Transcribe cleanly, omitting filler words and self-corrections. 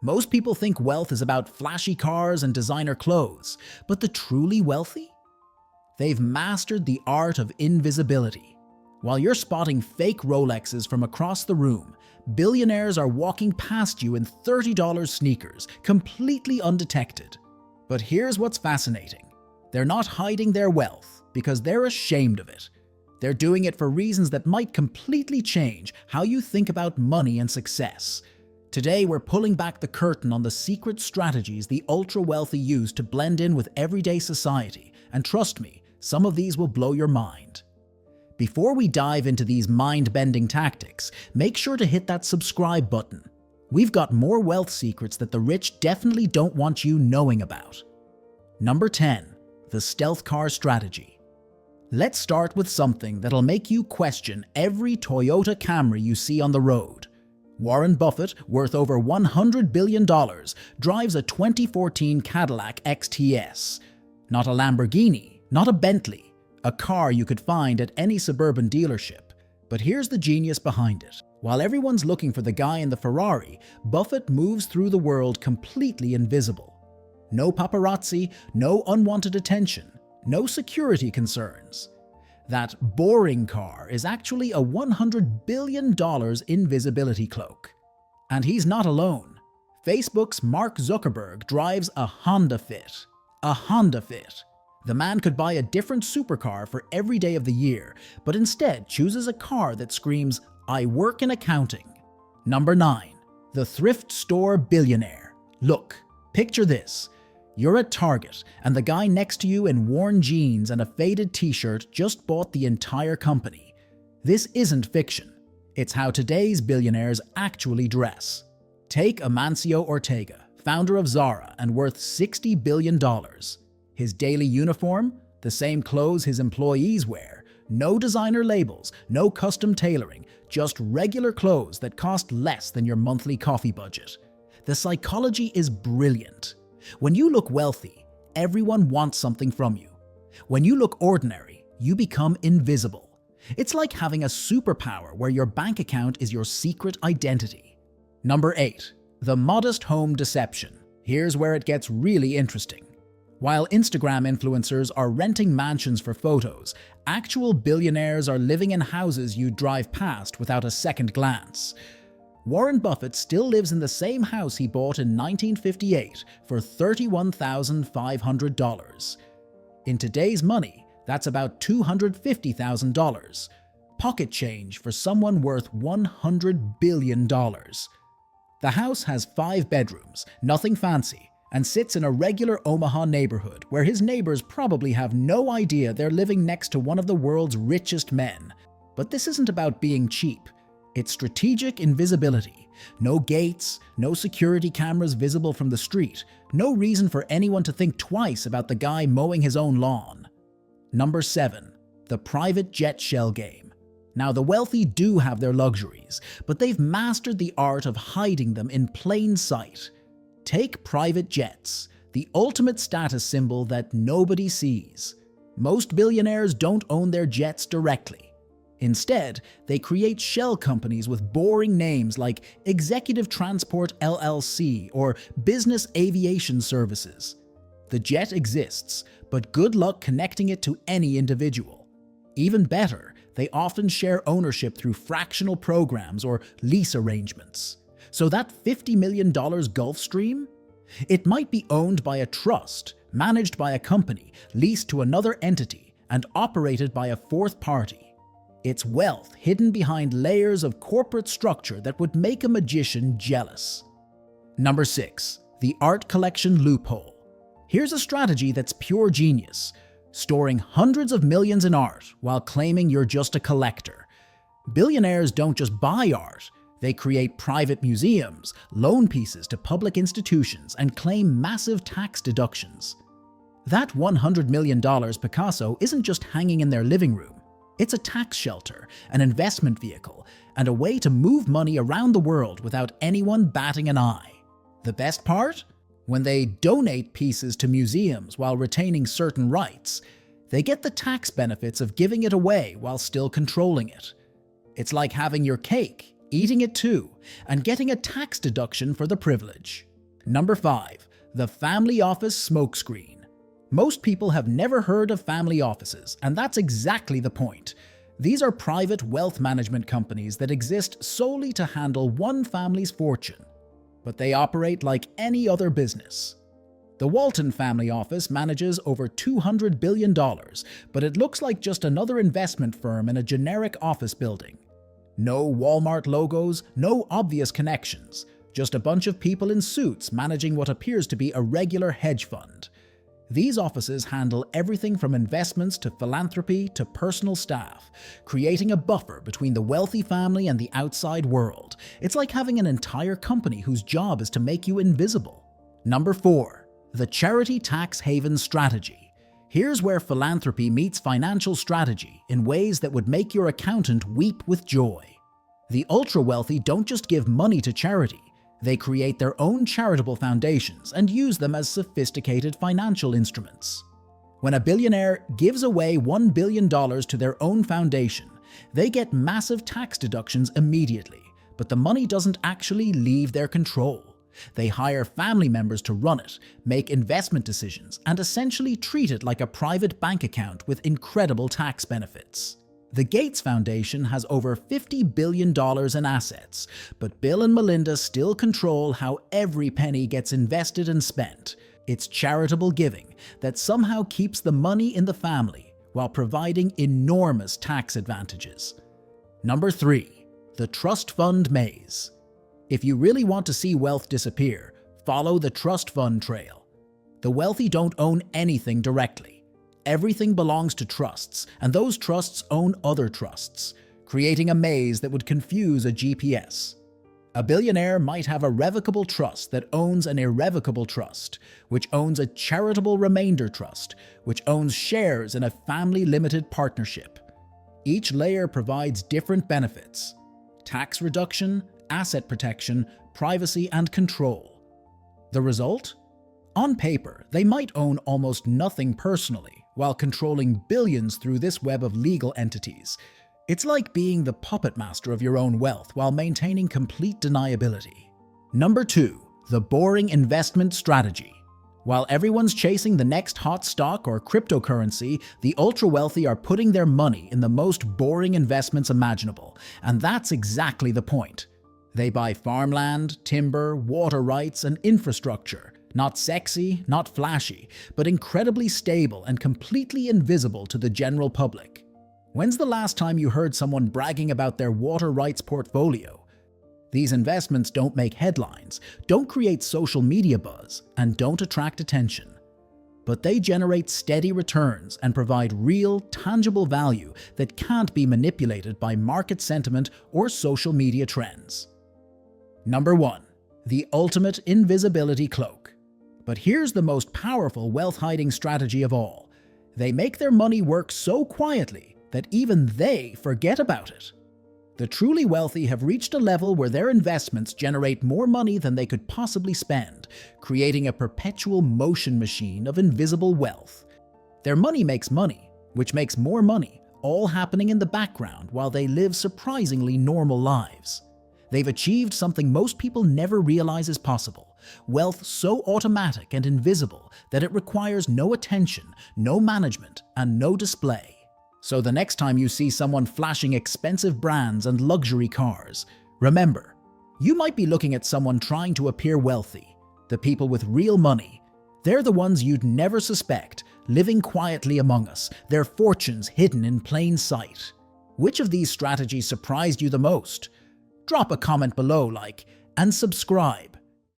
Most people think wealth is about flashy cars and designer clothes, but the truly wealthy? They've mastered the art of invisibility. While you're spotting fake Rolexes from across the room, billionaires are walking past you in $30 sneakers, completely undetected. But here's what's fascinating. They're not hiding their wealth because they're ashamed of it. They're doing it for reasons that might completely change how you think about money and success. Today, we're pulling back the curtain on the secret strategies the ultra-wealthy use to blend in with everyday society, and trust me, some of these will blow your mind. Before we dive into these mind-bending tactics, make sure to hit that subscribe button. We've got more wealth secrets that the rich definitely don't want you knowing about. Number 10. The stealth car strategy. Let's start with something that'll make you question every Toyota Camry you see on the road. Warren Buffett, worth over $100 billion, drives a 2014 Cadillac XTS. Not a Lamborghini, not a Bentley, a car you could find at any suburban dealership. But here's the genius behind it. While everyone's looking for the guy in the Ferrari, Buffett moves through the world completely invisible. No paparazzi, no unwanted attention, no security concerns. That boring car is actually a $100 billion invisibility cloak. And he's not alone. Facebook's Mark Zuckerberg drives a Honda Fit. A Honda Fit. The man could buy a different supercar for every day of the year, but instead chooses a car that screams, "I work in accounting." Number 9. The thrift store billionaire. Look, picture this. You're at Target, and the guy next to you in worn jeans and a faded t-shirt just bought the entire company. This isn't fiction. It's how today's billionaires actually dress. Take Amancio Ortega, founder of Zara and worth $60 billion. His daily uniform? The same clothes his employees wear. No designer labels, no custom tailoring, just regular clothes that cost less than your monthly coffee budget. The psychology is brilliant. When you look wealthy, everyone wants something from you. When you look ordinary, you become invisible. It's like having a superpower where your bank account is your secret identity. Number 8. The modest home deception. Here's where it gets really interesting. While Instagram influencers are renting mansions for photos, actual billionaires are living in houses you drive past without a second glance. Warren Buffett still lives in the same house he bought in 1958 for $31,500. In today's money, that's about $250,000. Pocket change for someone worth $100 billion. The house has 5 bedrooms, nothing fancy, and sits in a regular Omaha neighborhood where his neighbors probably have no idea they're living next to one of the world's richest men. But this isn't about being cheap. It's strategic invisibility. No gates, no security cameras visible from the street, no reason for anyone to think twice about the guy mowing his own lawn. Number 7. The private jet shell game. Now, the wealthy do have their luxuries, but they've mastered the art of hiding them in plain sight. Take private jets, the ultimate status symbol that nobody sees. Most billionaires don't own their jets directly. Instead, they create shell companies with boring names like Executive Transport LLC or Business Aviation Services. The jet exists, but good luck connecting it to any individual. Even better, they often share ownership through fractional programs or lease arrangements. So that $50 million Gulfstream? It might be owned by a trust, managed by a company, leased to another entity, and operated by a fourth party. It's wealth hidden behind layers of corporate structure that would make a magician jealous. Number 6. The art collection loophole. Here's a strategy that's pure genius. Storing hundreds of millions in art while claiming you're just a collector. Billionaires don't just buy art. They create private museums, loan pieces to public institutions, and claim massive tax deductions. That $100 million Picasso isn't just hanging in their living room. It's a tax shelter, an investment vehicle, and a way to move money around the world without anyone batting an eye. The best part? When they donate pieces to museums while retaining certain rights, they get the tax benefits of giving it away while still controlling it. It's like having your cake, eating it too, and getting a tax deduction for the privilege. Number 5. The family office smokescreen. Most people have never heard of family offices, and that's exactly the point. These are private wealth management companies that exist solely to handle one family's fortune. But they operate like any other business. The Walton family office manages over $200 billion, but it looks like just another investment firm in a generic office building. No Walmart logos, no obvious connections, just a bunch of people in suits managing what appears to be a regular hedge fund. These offices handle everything from investments to philanthropy to personal staff, creating a buffer between the wealthy family and the outside world. It's like having an entire company whose job is to make you invisible. Number 4. The charity tax haven strategy. Here's where philanthropy meets financial strategy in ways that would make your accountant weep with joy. The ultra-wealthy don't just give money to charity. They create their own charitable foundations and use them as sophisticated financial instruments. When a billionaire gives away $1 billion to their own foundation, they get massive tax deductions immediately, but the money doesn't actually leave their control. They hire family members to run it, make investment decisions, and essentially treat it like a private bank account with incredible tax benefits. The Gates Foundation has over $50 billion in assets, but Bill and Melinda still control how every penny gets invested and spent. It's charitable giving that somehow keeps the money in the family while providing enormous tax advantages. Number 3. The trust fund maze. If you really want to see wealth disappear, follow the trust fund trail. The wealthy don't own anything directly. Everything belongs to trusts, and those trusts own other trusts, creating a maze that would confuse a GPS. A billionaire might have a revocable trust that owns an irrevocable trust, which owns a charitable remainder trust, which owns shares in a family-limited partnership. Each layer provides different benefits: tax reduction, asset protection, privacy, and control. The result? On paper, they might own almost nothing personally, while controlling billions through this web of legal entities. It's like being the puppet master of your own wealth while maintaining complete deniability. Number 2. The boring investment strategy. While everyone's chasing the next hot stock or cryptocurrency, the ultra-wealthy are putting their money in the most boring investments imaginable, and that's exactly the point. They buy farmland, timber, water rights, and infrastructure. Not sexy, not flashy, but incredibly stable and completely invisible to the general public. When's the last time you heard someone bragging about their water rights portfolio? These investments don't make headlines, don't create social media buzz, and don't attract attention. But they generate steady returns and provide real, tangible value that can't be manipulated by market sentiment or social media trends. Number 1. The ultimate invisibility cloak. But here's the most powerful wealth-hiding strategy of all. They make their money work so quietly that even they forget about it. The truly wealthy have reached a level where their investments generate more money than they could possibly spend, creating a perpetual motion machine of invisible wealth. Their money makes money, which makes more money, all happening in the background while they live surprisingly normal lives. They've achieved something most people never realize is possible. Wealth so automatic and invisible that it requires no attention, no management, and no display. So the next time you see someone flashing expensive brands and luxury cars, remember, you might be looking at someone trying to appear wealthy. The people with real money, they're the ones you'd never suspect, living quietly among us, their fortunes hidden in plain sight. Which of these strategies surprised you the most? Drop a comment below, and subscribe.